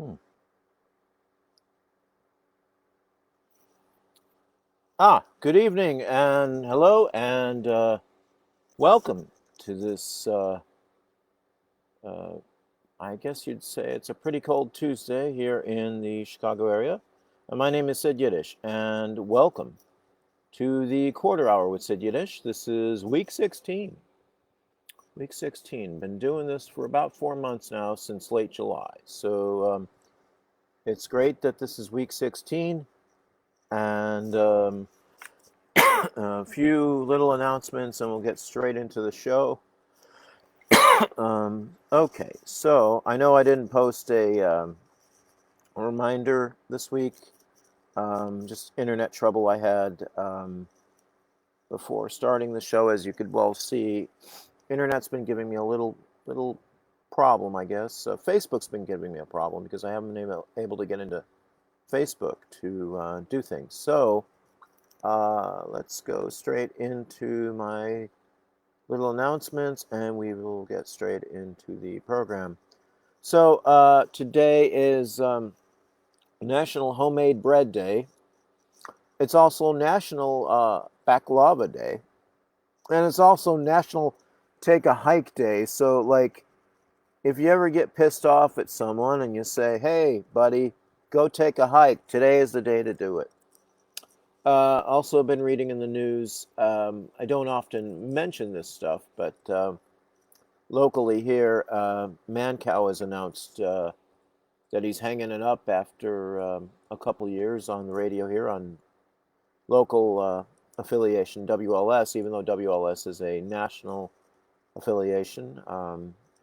Hmm. Good evening and hello and welcome to this. Uh, I guess you'd say it's a pretty cold Tuesday here in the Chicago area. And my name is Sid Yiddish, and welcome to the Quarter Hour with Sid Yiddish. This is week 16. Week 16. Been doing this for about 4 months now, since late July. So it's great that this is week 16, and a few little announcements, and we'll get straight into the show. Okay, so I know I didn't post a reminder this week. Just internet trouble I had before starting the show. As you could well see, internet's been giving me a little problem, I guess. Facebook's been giving me a problem because I haven't been able to get into Facebook to do things. So let's go straight into my little announcements, and we will get straight into the program. So today is National Homemade Bread Day. It's also National Baklava Day, and it's also National Take a Hike Day. So, like, if you ever get pissed off at someone and you say, "Hey, buddy, go take a hike," today is the day to do it. Also been reading in the news. I don't often mention this stuff, but locally here, Mancow has announced that he's hanging it up after a couple years on the radio here on local affiliation WLS, even though WLS is a national affiliation,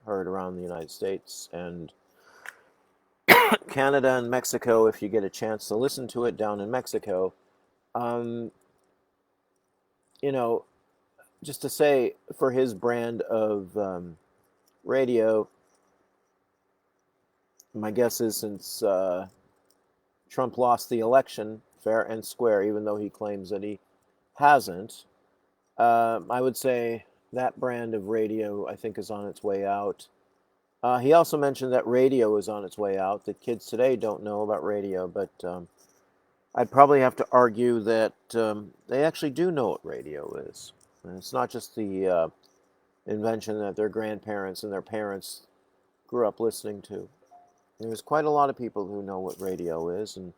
heard around the United States and Canada and Mexico. If you get a chance to listen to it down in Mexico, um, you know, just to say, for his brand of radio, my guess is, since Trump lost the election fair and square, even though he claims that he hasn't, I would say that brand of radio, I think, is on its way out. He also mentioned that radio is on its way out, that kids today don't know about radio, but I'd probably have to argue that they actually do know what radio is. And it's not just the invention that their grandparents and their parents grew up listening to. There's quite a lot of people who know what radio is, and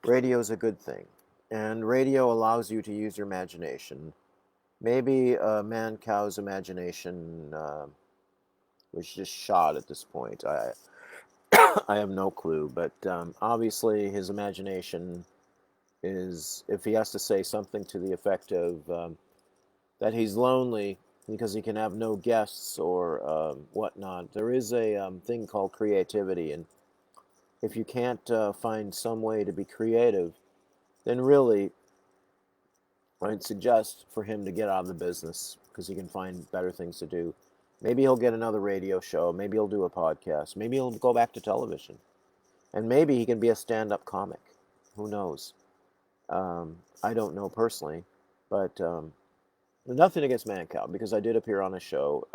radio is a good thing. And radio allows you to use your imagination. Maybe Mancow's imagination was just shot at this point. I have no clue, but obviously his imagination is, if he has to say something to the effect of that he's lonely because he can have no guests or whatnot. There is a thing called creativity, and if you can't find some way to be creative, then really, I'd suggest for him to get out of the business, because he can find better things to do. Maybe he'll get another radio show. Maybe he'll do a podcast. Maybe he'll go back to television. And maybe he can be a stand-up comic. Who knows? I don't know personally, but nothing against Mancow, because I did appear on a show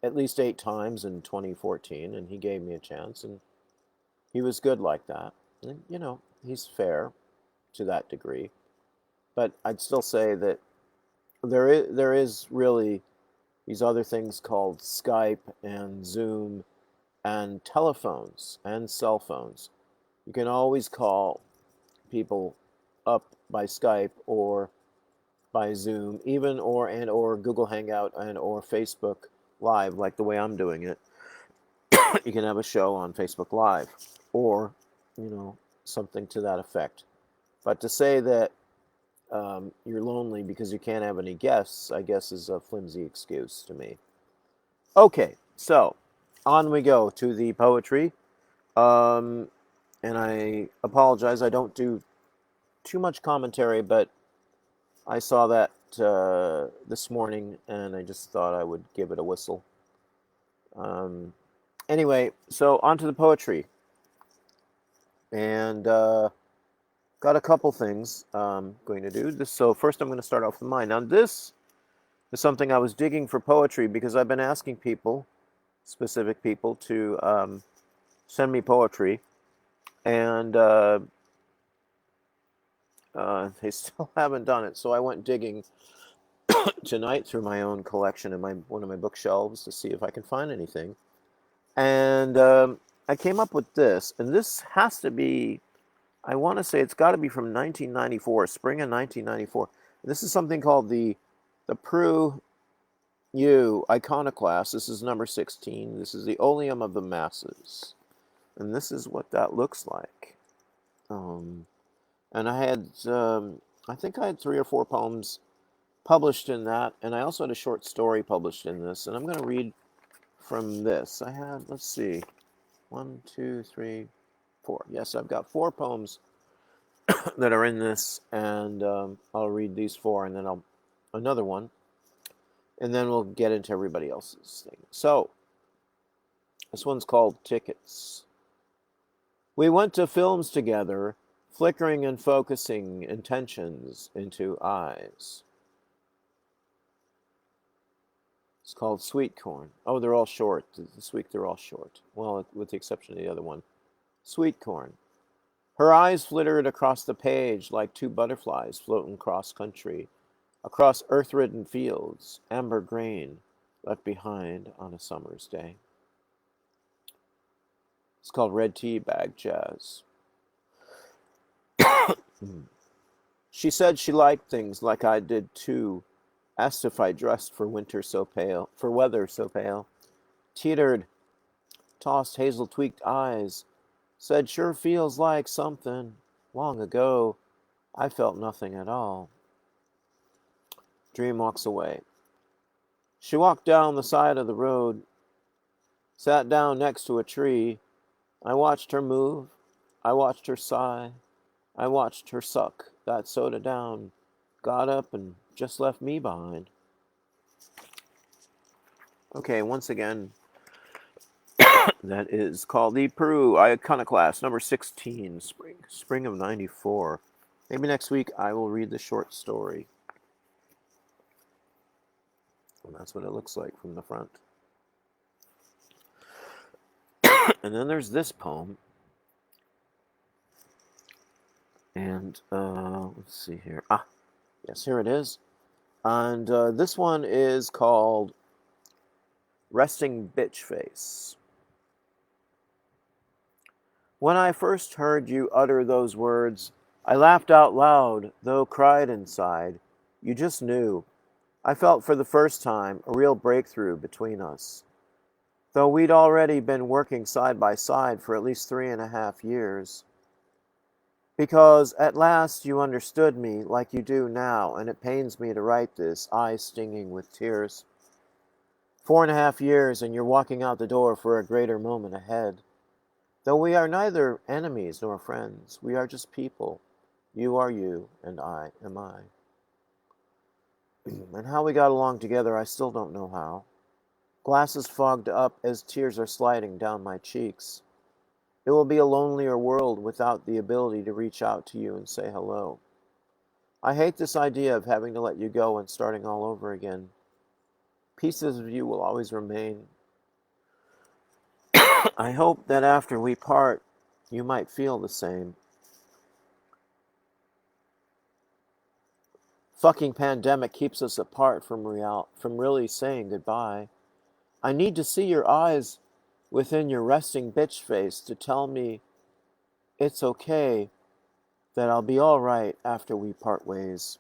at least 8 times in 2014, and he gave me a chance, and he was good like that. And, he's fair to that degree. But I'd still say that there is really these other things called Skype and Zoom and telephones and cell phones. You can always call people up by Skype or by Zoom, even or Google Hangout and or Facebook Live, like the way I'm doing it. You can have a show on Facebook Live, or something to that effect. But to say that you're lonely because you can't have any guests, I guess, is a flimsy excuse to me. Okay, so on we go to the poetry. And I apologize, I don't do too much commentary, but I saw that this morning, and I just thought I would give it a whistle. Anyway, so on to the poetry. And got a couple things I'm going to do. So first I'm going to start off with mine. Now this is something I was digging for poetry, because I've been asking people, specific people, to send me poetry, and they still haven't done it. So I went digging tonight through my own collection in one of my bookshelves to see if I can find anything. And I came up with this, and this has to be, I want to say it's got to be from 1994, spring of 1994. This is something called the Prue U-Iconoclast. This is number 16. This is the Oleum of the Masses. And this is what that looks like. And I had, I think I had 3 or 4 poems published in that, and I also had a short story published in this, and I'm going to read from this. I had, let's see, 1, 2, 3, 4. Yes, I've got 4 poems that are in this, and I'll read these 4, and then another one, and then we'll get into everybody else's thing. So, this one's called Tickets. We went to films together, flickering and focusing intentions into eyes. It's called Sweet Corn. Oh, they're all short. This week they're all short. Well, with the exception of the other one. Sweet Corn. Her eyes flittered across the page like 2 butterflies floating cross country, across earth-ridden fields, amber grain left behind on a summer's day. It's called Red Tea Bag Jazz. She said she liked things like I did too, asked if I dressed for weather so pale, teetered, tossed hazel-tweaked eyes, said sure feels like something. Long ago, I felt nothing at all. Dream walks away. She walked down the side of the road, sat down next to a tree. I watched her move. I watched her sigh. I watched her suck that soda down, got up and just left me behind. Okay, once again, that is called the Prue Iconoclast, number 16, spring of 94. Maybe next week I will read the short story. And that's what it looks like from the front. And then there's this poem. And let's see here. Yes, here it is. And this one is called Resting Bitch Face. When I first heard you utter those words, I laughed out loud, though cried inside. You just knew. I felt for the first time a real breakthrough between us. Though we'd already been working side by side for at least 3.5 years. Because at last you understood me like you do now, and it pains me to write this, eyes stinging with tears. 4.5 years, and you're walking out the door for a greater moment ahead. Though we are neither enemies nor friends, we are just people. You are you, and I am I. And how we got along together, I still don't know how. Glasses fogged up as tears are sliding down my cheeks. It will be a lonelier world without the ability to reach out to you and say hello. I hate this idea of having to let you go and starting all over again. Pieces of you will always remain. I hope that after we part, you might feel the same. Fucking pandemic keeps us apart from really saying goodbye. I need to see your eyes within your resting bitch face to tell me it's okay, that I'll be all right after we part ways.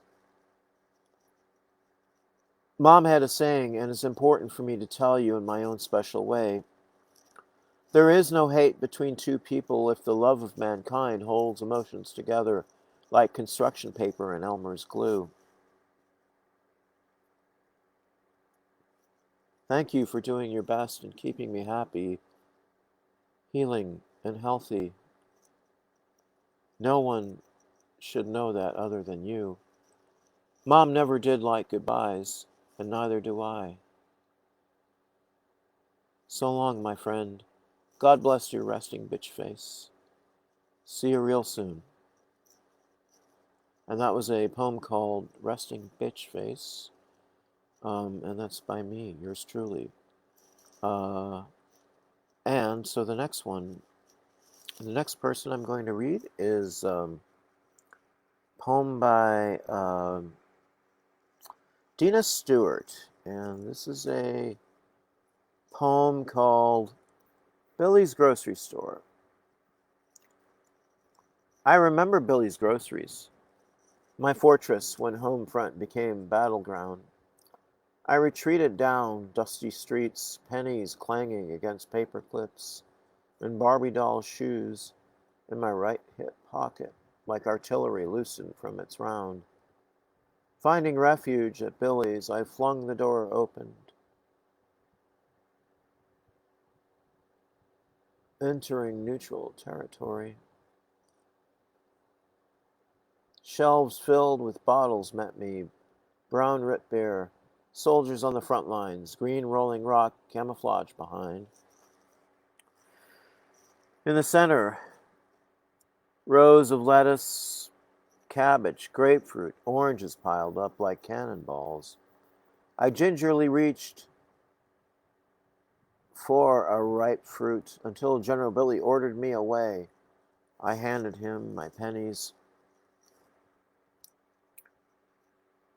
Mom had a saying, and it's important for me to tell you in my own special way. There is no hate between 2 people if the love of mankind holds emotions together like construction paper and Elmer's glue. Thank you for doing your best and keeping me happy, healing, and healthy. No one should know that other than you. Mom never did like goodbyes, and neither do I. So long, my friend. God bless your resting bitch face. See you real soon. And that was a poem called Resting Bitch Face. And that's by me, yours truly. And so the next one The next person I'm going to read is a poem by Dina Stewart, and this is a poem called Billy's Grocery Store. I remember Billy's groceries, my fortress when home front became battleground. I retreated down dusty streets, pennies clanging against paper clips, and Barbie doll shoes in my right hip pocket, like artillery loosened from its round. Finding refuge at Billy's, I flung the door open, entering neutral territory. Shelves filled with bottles met me, brown root beer, soldiers on the front lines, green rolling rock, camouflage behind. In the center, rows of lettuce, cabbage, grapefruit, oranges piled up like cannonballs. I gingerly reached for a ripe fruit until General Billy ordered me away. I handed him my pennies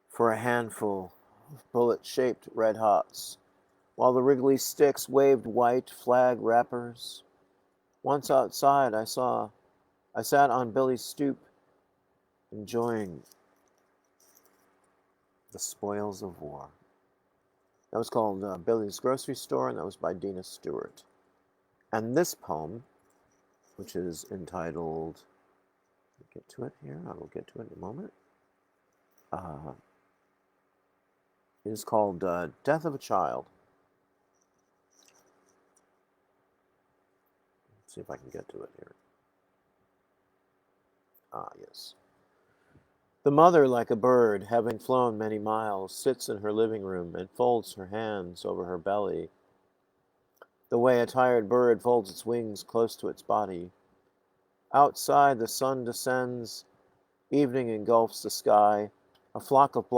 for a handful of bullet-shaped red hots, while the Wrigley sticks waved white flag wrappers. Once outside, I sat on Billy's stoop, enjoying the spoils of war. That was called Billy's Grocery Store, and that was by Dina Stewart. And this poem, which is entitled, I'll get to it here, I will get to it in a moment, is called Death of a Child. Let's see if I can get to it here. Yes. The mother, like a bird, having flown many miles, sits in her living room and folds her hands over her belly, the way a tired bird folds its wings close to its body. Outside, the sun descends, evening engulfs the sky. A flock of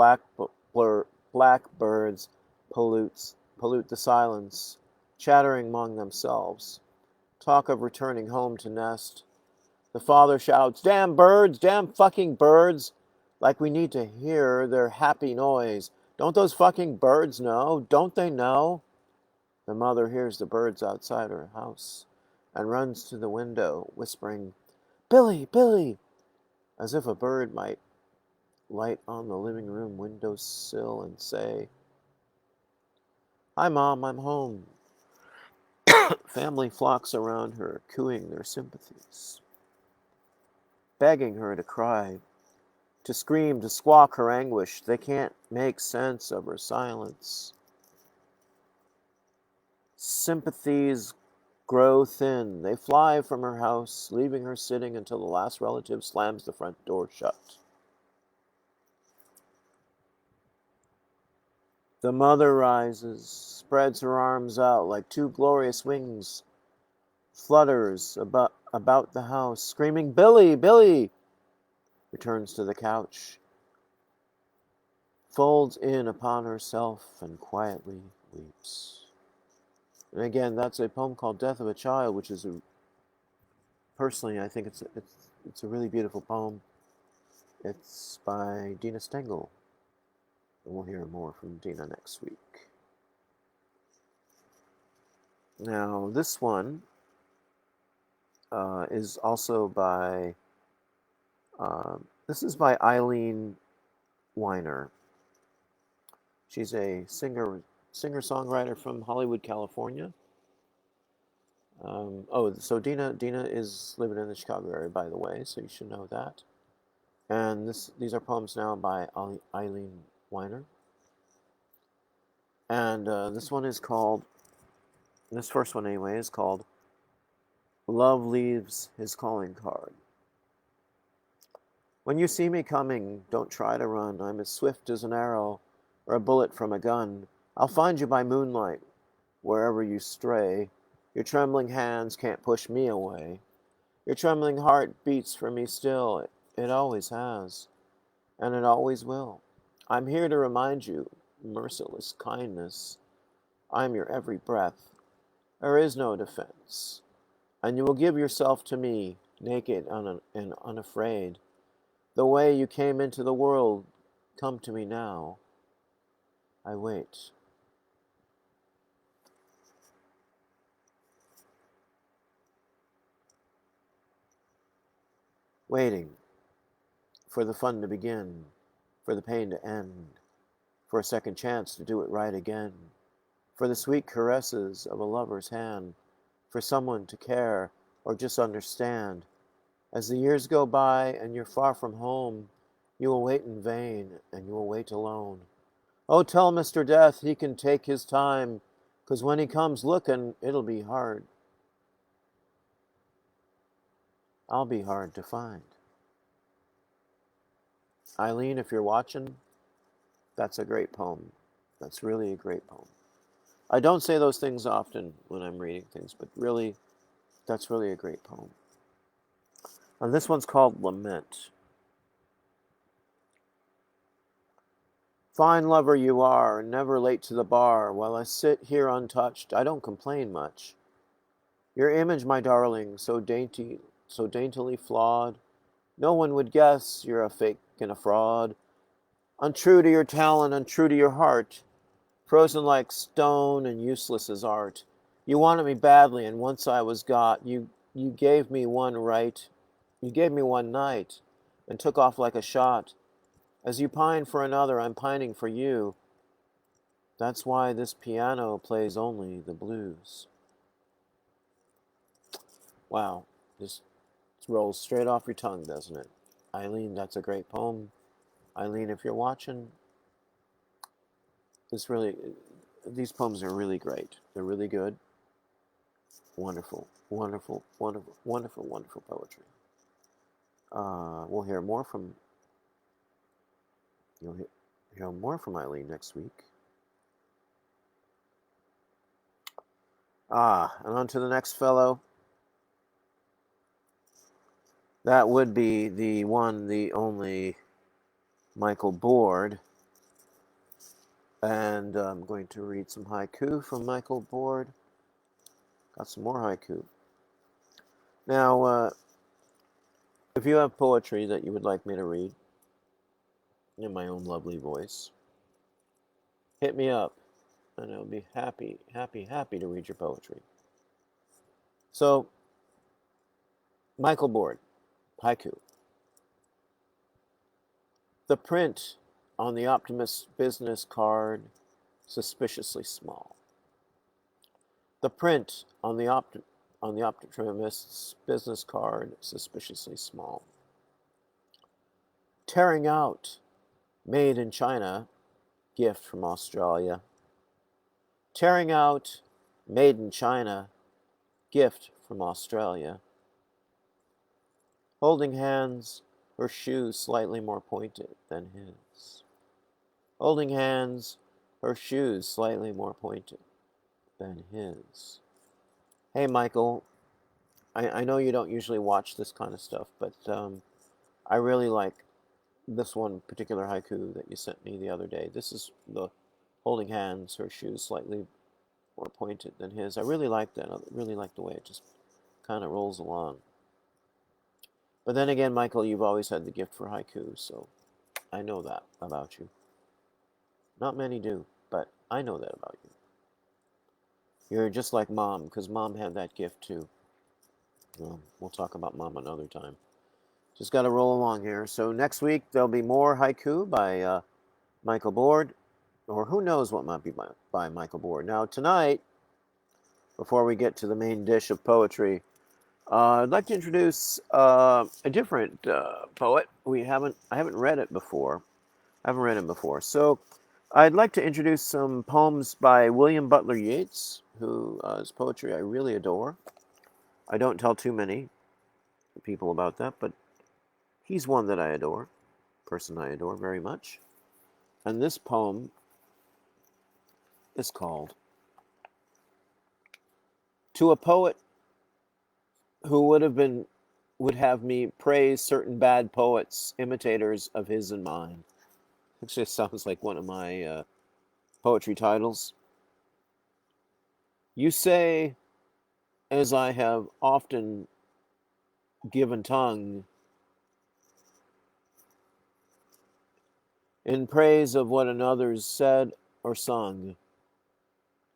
blackbirds pollute the silence, chattering among themselves. Talk of returning home to nest. The father shouts, "Damn birds, damn fucking birds!" Like we need to hear their happy noise. Don't those fucking birds know? Don't they know? The mother hears the birds outside her house and runs to the window, whispering, "Billy, Billy!" as if a bird might light on the living room windowsill and say, "Hi, Mom, I'm home." Family flocks around her, cooing their sympathies, begging her to cry, to scream, to squawk her anguish. They can't make sense of her silence. Sympathies grow thin. They fly from her house, leaving her sitting until the last relative slams the front door shut. The mother rises, spreads her arms out like two glorious wings, flutters about the house, screaming, "Billy, Billy!" Returns to the couch, folds in upon herself, and quietly weeps. And again, that's a poem called Death of a Child, which is, personally, I think it's a really beautiful poem. It's by Dina Stengel. And we'll hear more from Dina next week. Now, this one is also by, this is by Eileen Weiner. She's a singer-songwriter from Hollywood, California. So Dina is living in the Chicago area, by the way, so you should know that. And these are poems now by Eileen Weiner. And this first one anyway, is called Love Leaves His Calling Card. When you see me coming, don't try to run. I'm as swift as an arrow or a bullet from a gun. I'll find you by moonlight, wherever you stray. Your trembling hands can't push me away. Your trembling heart beats for me still. It always has, and it always will. I'm here to remind you, merciless kindness. I'm your every breath. There is no defense. and you will give yourself to me, naked and unafraid. The way you came into the world, come to me now. I wait. Waiting for the fun to begin, for the pain to end, for a second chance to do it right again, for the sweet caresses of a lover's hand, for someone to care or just understand. As the years go by and you're far from home, you will wait in vain and you will wait alone. Oh, tell Mr. Death he can take his time, 'cause when he comes looking, it'll be hard. I'll be hard to find. Eileen, if you're watching, that's a great poem. That's really a great poem. I don't say those things often when I'm reading things, but really, that's really a great poem. And this one's called Lament. Fine lover you are, never late to the bar. While I sit here untouched, I don't complain much. Your image, my darling, so daintily flawed, no one would guess you're a fake and a fraud. Untrue to your talent, untrue to your heart, frozen like stone and useless as art. You wanted me badly, and once I was got, you gave me one right. You gave me one night, and took off like a shot. As you pine for another, I'm pining for you. That's why this piano plays only the blues. Wow, this rolls straight off your tongue, doesn't it? Eileen, that's a great poem. Eileen, if you're watching, these poems are really great. They're really good. Wonderful, wonderful, wonderful, wonderful, wonderful poetry. We'll hear more from, you'll hear more from Eileen next week. And on to the next fellow. That would be the one, the only Michael Board. And I'm going to read some haiku from Michael Board. Got some more haiku. Now, if you have poetry that you would like me to read in my own lovely voice, hit me up, and I'll be happy to read your poetry. So, Michael Board, haiku. The print on the optimist's business card, suspiciously small. The print on the optimist's business card, suspiciously small. Tearing out, made in China, gift from Australia. Tearing out, made in China, gift from Australia. Holding hands, her shoes slightly more pointed than his. Holding hands, her shoes slightly more pointed than his. Hey, Michael, I know you don't usually watch this kind of stuff, but I really like this one particular haiku that you sent me the other day. This is the holding hands, her shoes slightly more pointed than his. I really like that. I really like the way it just kind of rolls along. But then again, Michael, you've always had the gift for haiku, so I know that about you. Not many do, but I know that about you. You're just like Mom, because Mom had that gift too. Well, we'll talk about Mom another time. Just got to roll along here. So next week, there'll be more haiku by Michael Board, or who knows what might be by Michael Board. Now, tonight, before we get to the main dish of poetry, I'd like to introduce a different poet. I haven't read it before. I haven't read him before. So I'd like to introduce some poems by William Butler Yeats, whose poetry I really adore. I don't tell too many people about that, but he's one that I adore, person I adore very much. And this poem is called To a Poet Who would have me praise certain bad poets, imitators of his and mine. It just sounds like one of my poetry titles. You say as I have often given tongue in praise of what another's said or sung,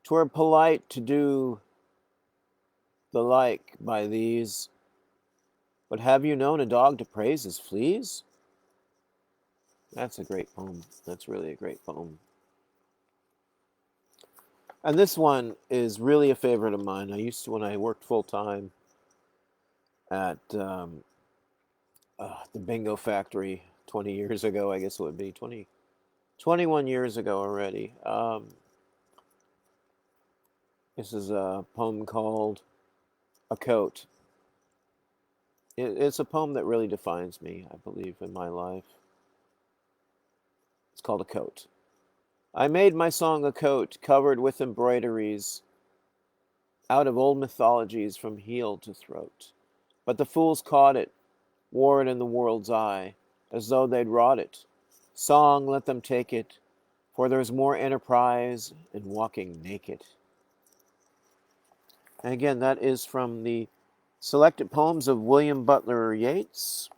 'twere polite to do the like by these. But have you known a dog to praise his fleas? That's a great poem. That's really a great poem. And this one is really a favorite of mine. I used to, when I worked full-time at the bingo factory 20 years ago, I guess it would be 21 years ago already. This is a poem called A Coat. It's a poem that really defines me, I believe, in my life. It's called A Coat. I made my song a coat covered with embroideries out of old mythologies from heel to throat. But the fools caught it, wore it in the world's eye, as though they'd wrought it. Song, let them take it, for there's more enterprise in walking naked. And again, that is from the selected poems of William Butler Yeats.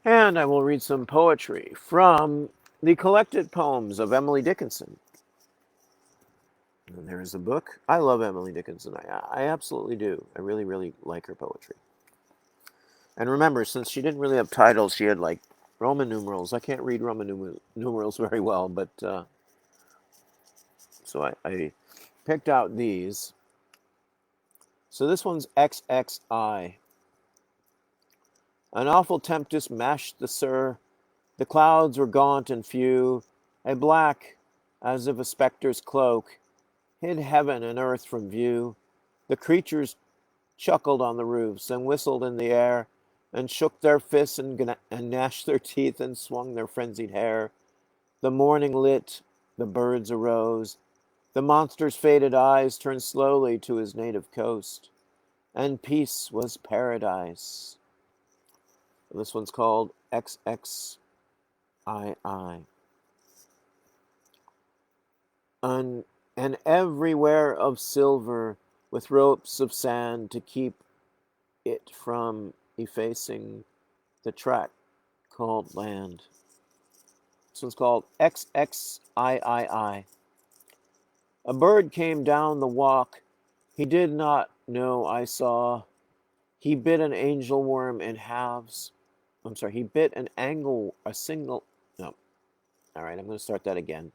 And I will read some poetry from the collected poems of Emily Dickinson. And there is a book. I love Emily Dickinson. I absolutely do. I really, really like her poetry. And remember, since she didn't really have titles, she had like Roman numerals. I can't read Roman numerals very well, but so I picked out these. So this one's XXI. An awful tempest mashed the sur. The clouds were gaunt and few. A black, as if a spectre's cloak, hid heaven and earth from view. The creatures chuckled on the roofs and whistled in the air and shook their fists and gnashed their teeth and swung their frenzied hair. The morning lit, the birds arose. The monster's faded eyes turned slowly to his native coast, and peace was paradise. This one's called XXII. And everywhere of silver, with ropes of sand to keep it from effacing the track called land. This one's called XXIII. A bird came down the walk. He did not know I saw. He bit an angel worm in halves. He bit a single. No. All right, I'm going to start that again.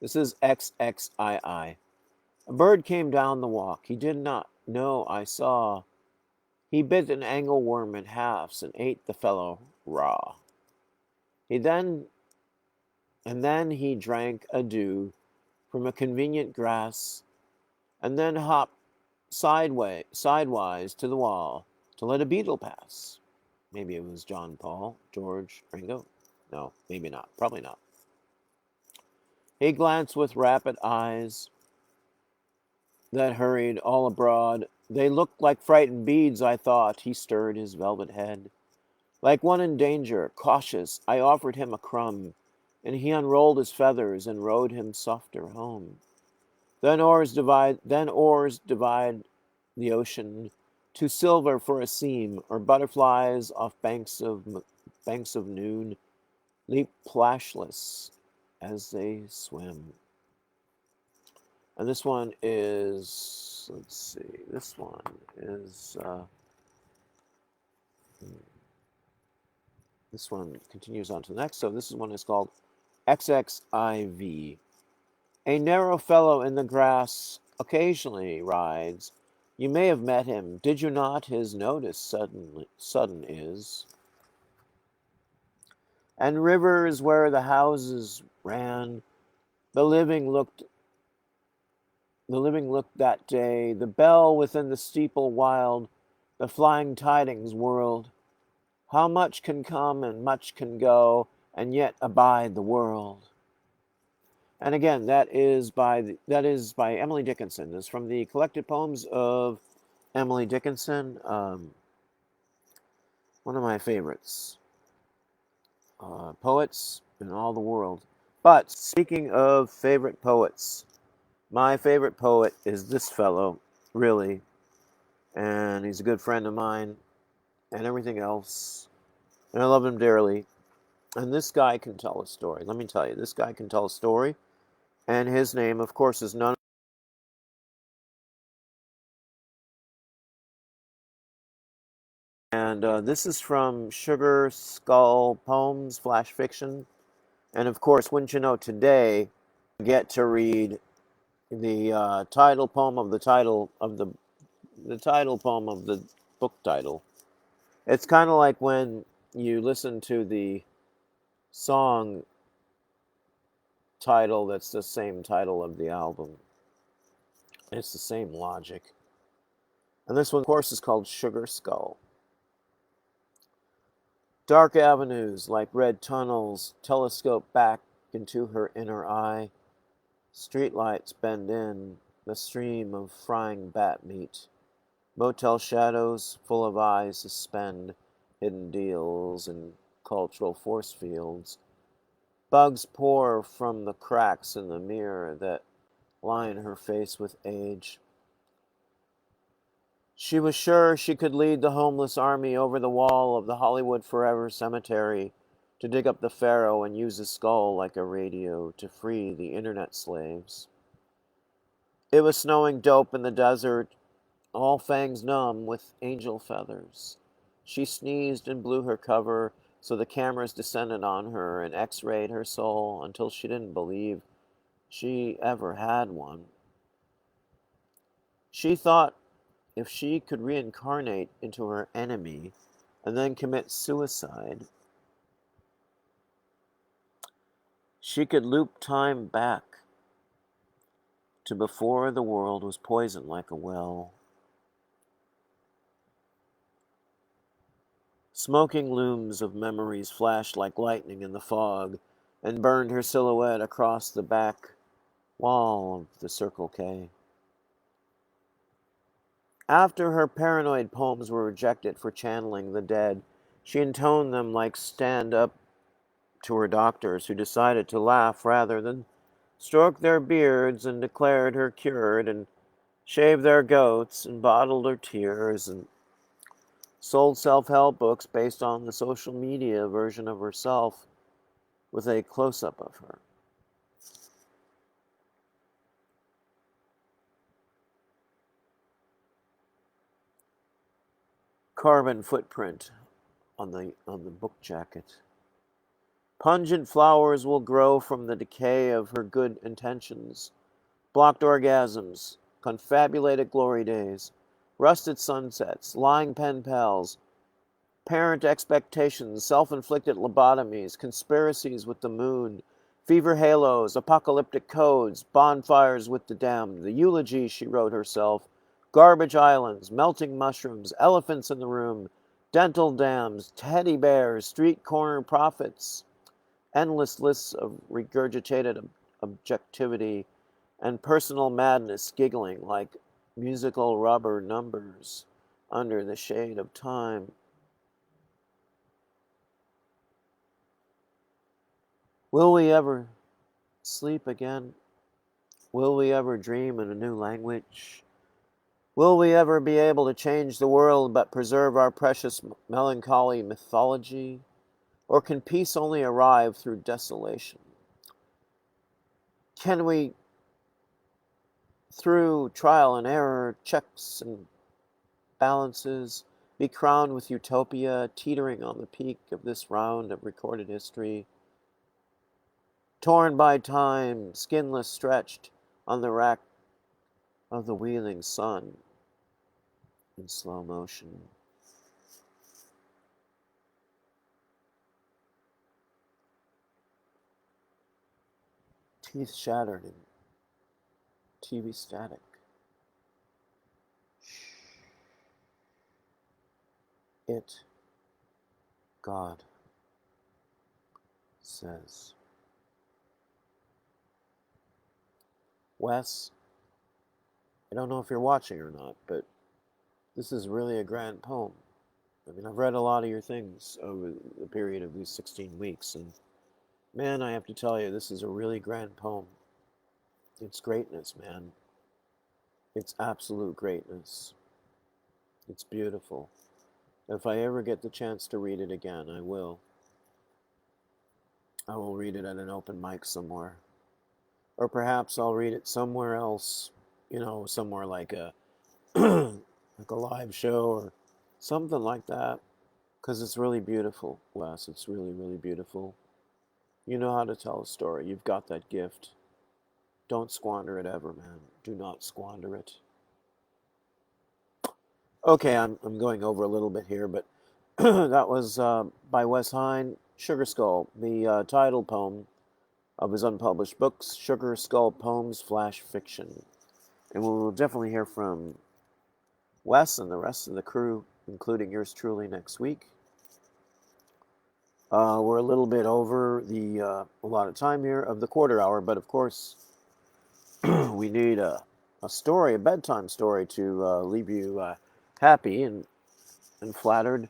This is XXII. A bird came down the walk. He did not know I saw. He bit an angleworm in halves and ate the fellow raw. Then he drank a dew from a convenient grass, and then hopped sidewise to the wall to let a beetle pass. Maybe it was John Paul, George, Ringo. No, maybe not. Probably not. He glanced with rapid eyes that hurried all abroad. They looked like frightened beads, I thought. He stirred his velvet head. Like one in danger, cautious, I offered him a crumb, and he unrolled his feathers and rowed him softer home. Then oars divide the ocean to silver for a seam, or butterflies off banks of noon leap plashless as they swim. And this one is, let's see, this one is, this one continues on to the next. So this one is called XXIV. A narrow fellow in the grass occasionally rides. You may have met him, did you not? His notice sudden is. And rivers where the houses ran, the living looked that day, the bell within the steeple wild, the flying tidings whirled. How much can come and much can go, and yet abide the world. And again, that is by Emily Dickinson. It's from the collected poems of Emily Dickinson. One of my favorites. Poets in all the world. But speaking of favorite poets, my favorite poet is this fellow, really, and he's a good friend of mine and everything else, and I love him dearly. And this guy can tell a story. Let me tell you, this guy can tell a story, and his name, of course, is none. And this is from Sugar Skull Poems, Flash Fiction. And of course, wouldn't you know, today I get to read the title poem of the title of the title poem of the book title. It's kind of like when you listen to the song title that's the same title of the album. It's the same logic. And this one, of course, is called Sugar Skull. Dark avenues like red tunnels telescope back into her inner eye. Streetlights bend in the stream of frying bat meat. Motel shadows full of eyes suspend hidden deals and cultural force fields. Bugs pour from the cracks in the mirror that line her face with age. She was sure she could lead the homeless army over the wall of the Hollywood Forever Cemetery to dig up the pharaoh and use his skull like a radio to free the internet slaves. It was snowing dope in the desert, all fangs numb with angel feathers. She sneezed and blew her cover so the cameras descended on her and x-rayed her soul until she didn't believe she ever had one. She thought if she could reincarnate into her enemy and then commit suicide, she could loop time back to before the world was poisoned like a well. Smoking looms of memories flashed like lightning in the fog and burned her silhouette across the back wall of the Circle K. After her paranoid poems were rejected for channeling the dead, she intoned them like stand-up to her doctors, who decided to laugh rather than stroke their beards, and declared her cured and shaved their goats and bottled her tears and sold self-help books based on the social media version of herself with a close-up of her. Carbon footprint on the book jacket. Pungent flowers will grow from the decay of her good intentions. Blocked orgasms, confabulated glory days, rusted sunsets, lying pen pals, parent expectations, self-inflicted lobotomies, conspiracies with the moon, fever halos, apocalyptic codes, bonfires with the damned, the eulogy she wrote herself, garbage islands, melting mushrooms, elephants in the room, dental dams, teddy bears, street corner prophets, endless lists of regurgitated objectivity, and personal madness giggling like musical rubber numbers under the shade of time. Will we ever sleep again? Will we ever dream in a new language? Will we ever be able to change the world but preserve our precious melancholy mythology? Or can peace only arrive through desolation? Can we, through trial and error, checks and balances, be crowned with utopia, teetering on the peak of this round of recorded history? Torn by time, skinless stretched on the rack of the wheeling sun in slow motion. Teeth shattered in TV static. It, God, says. Wes, I don't know if you're watching or not, but this is really a grand poem. I mean, I've read a lot of your things over the period of these 16 weeks, and Man, I have to tell you, this is a really grand poem. It's greatness, man. It's absolute greatness. It's beautiful. If I ever get the chance to read it again, I will. I will read it at an open mic somewhere. Or perhaps I'll read it somewhere else, somewhere like a like a live show or something like that. Because it's really beautiful, Wes. It's really, really beautiful. You know how to tell a story. You've got that gift. Don't squander it ever, man. Do not squander it. Okay, I'm going over a little bit here, but that was by Wes Heine, Sugar Skull, the title poem of his unpublished books, Sugar Skull Poems Flash Fiction. And we'll definitely hear from Wes and the rest of the crew, including yours truly, next week. We're a little bit over the allotted time here of the quarter hour, but of course, we need a story, a bedtime story, to leave you happy and flattered.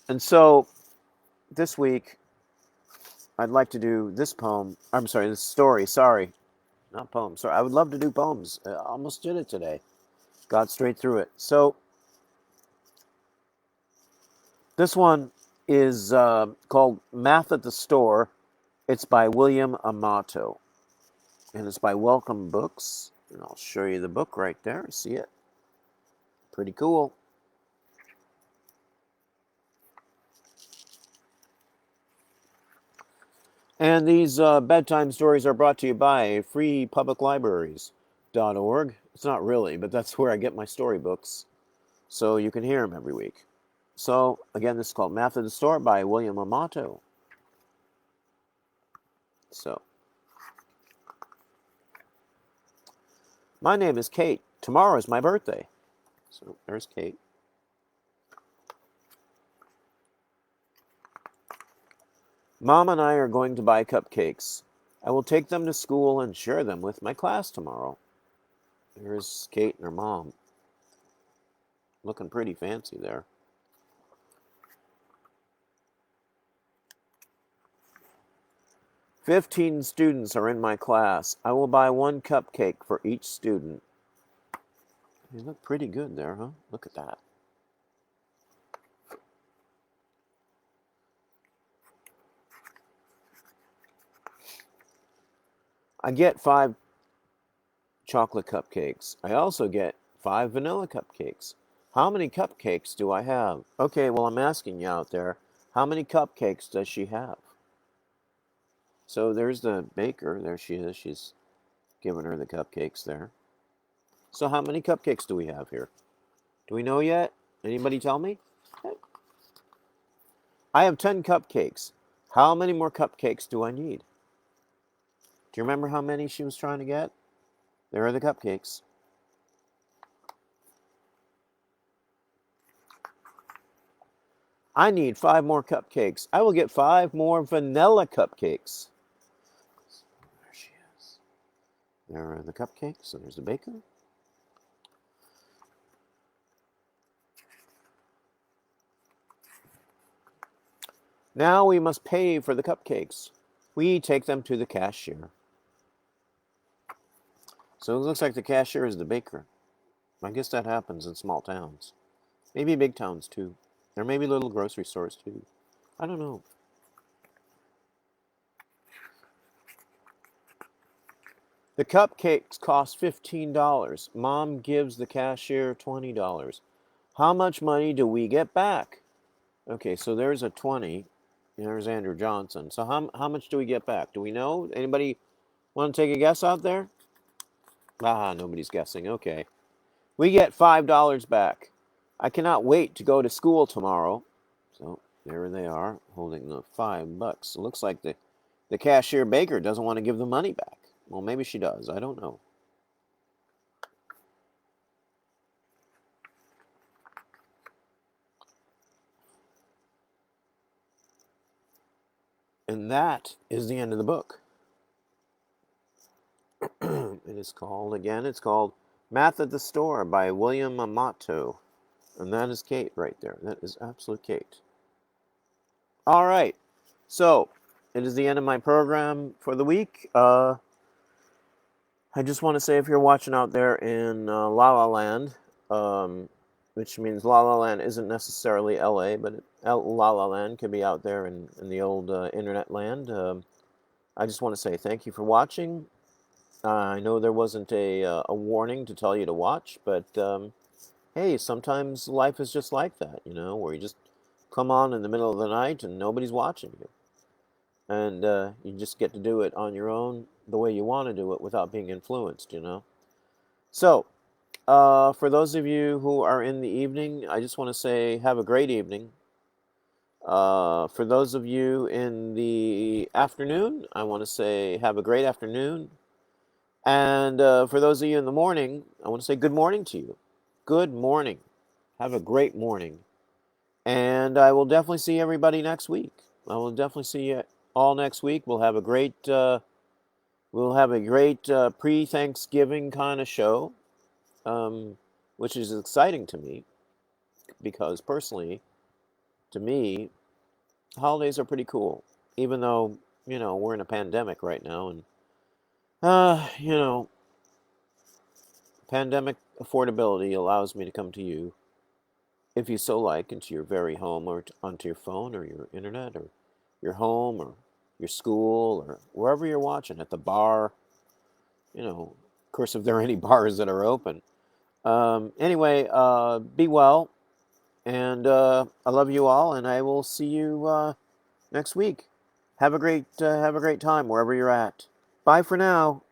And so this week, I'd like to do this poem. I'm sorry, this story. Sorry, not poem. Sorry, I would love to do poems. I almost did it today. Got straight through it. So this one is called Math at the Store. It's by William Amato. And it's by Welcome Books. And I'll show you the book right there. See it? Pretty cool. And these bedtime stories are brought to you by freepubliclibraries.org. It's not really, but that's where I get my storybooks. So you can hear them every week. So, again, this is called Math at the Store by William Amato. So, my name is Kate. Tomorrow is my birthday. So, there's Kate. Mom and I are going to buy cupcakes. I will take them to school and share them with my class tomorrow. There's Kate and her mom. Looking pretty fancy there. "15 students are in my class. I will buy one cupcake for each student." They look pretty good there, huh? Look at that. I get 5 chocolate cupcakes. I also get 5 vanilla cupcakes. How many cupcakes do I have? Okay, well, I'm asking you out there, how many cupcakes does she have? So there's the baker. There she is. She's giving her the cupcakes there. So how many cupcakes do we have here? Do we know yet? Anybody tell me? I have 10 cupcakes. How many more cupcakes do I need? Do you remember how many she was trying to get? There are the cupcakes. I need 5 more cupcakes. I will get 5 more vanilla cupcakes. There she is. There are the cupcakes, and there's the baker. Now we must pay for the cupcakes. We take them to the cashier. So it looks like the cashier is the baker. I guess that happens in small towns. Maybe big towns too. There may be little grocery stores too. I don't know. The cupcakes cost $15. Mom gives the cashier $20. How much money do we get back? Okay, so there's a 20. There's Andrew Johnson. So how much do we get back? Do we know? Anybody want to take a guess out there? Ah, nobody's guessing. Okay. We get $5 back. I cannot wait to go to school tomorrow. So there they are, holding the $5. It looks like the cashier baker doesn't want to give the money back. Well, maybe she does. I don't know. And that is the end of the book. It is called, again, it's called Math at the Store by William Amato. And that is Kate right there. That is absolute Kate. All right. So, it is the end of my program for the week. I just want to say, if you're watching out there in La La Land, which means La La Land isn't necessarily LA, but La La Land could be out there in the old internet land. I just want to say thank you for watching. I know there wasn't a warning to tell you to watch, but hey, sometimes life is just like that, where you just come on in the middle of the night and nobody's watching you. And you just get to do it on your own, the way you want to do it, without being influenced, So, for those of you who are in the evening, I just want to say have a great evening. For those of you in the afternoon, I want to say have a great afternoon. And for those of you in the morning, I want to say good morning to you. Good morning. Have a great morning. And I will definitely see everybody next week. I will definitely see you all next week. We'll have a great pre-Thanksgiving kind of show, which is exciting to me because personally, to me, holidays are pretty cool. Even though we're in a pandemic right now, and uh, you know, pandemic affordability allows me to come to you, if you so like, into your very home, or onto your phone or your internet or your home or your school or wherever you're watching, at the bar, of course, if there are any bars that are open. Anyway, be well, and I love you all, and I will see you next week. Have a great time wherever you're at. Bye for now.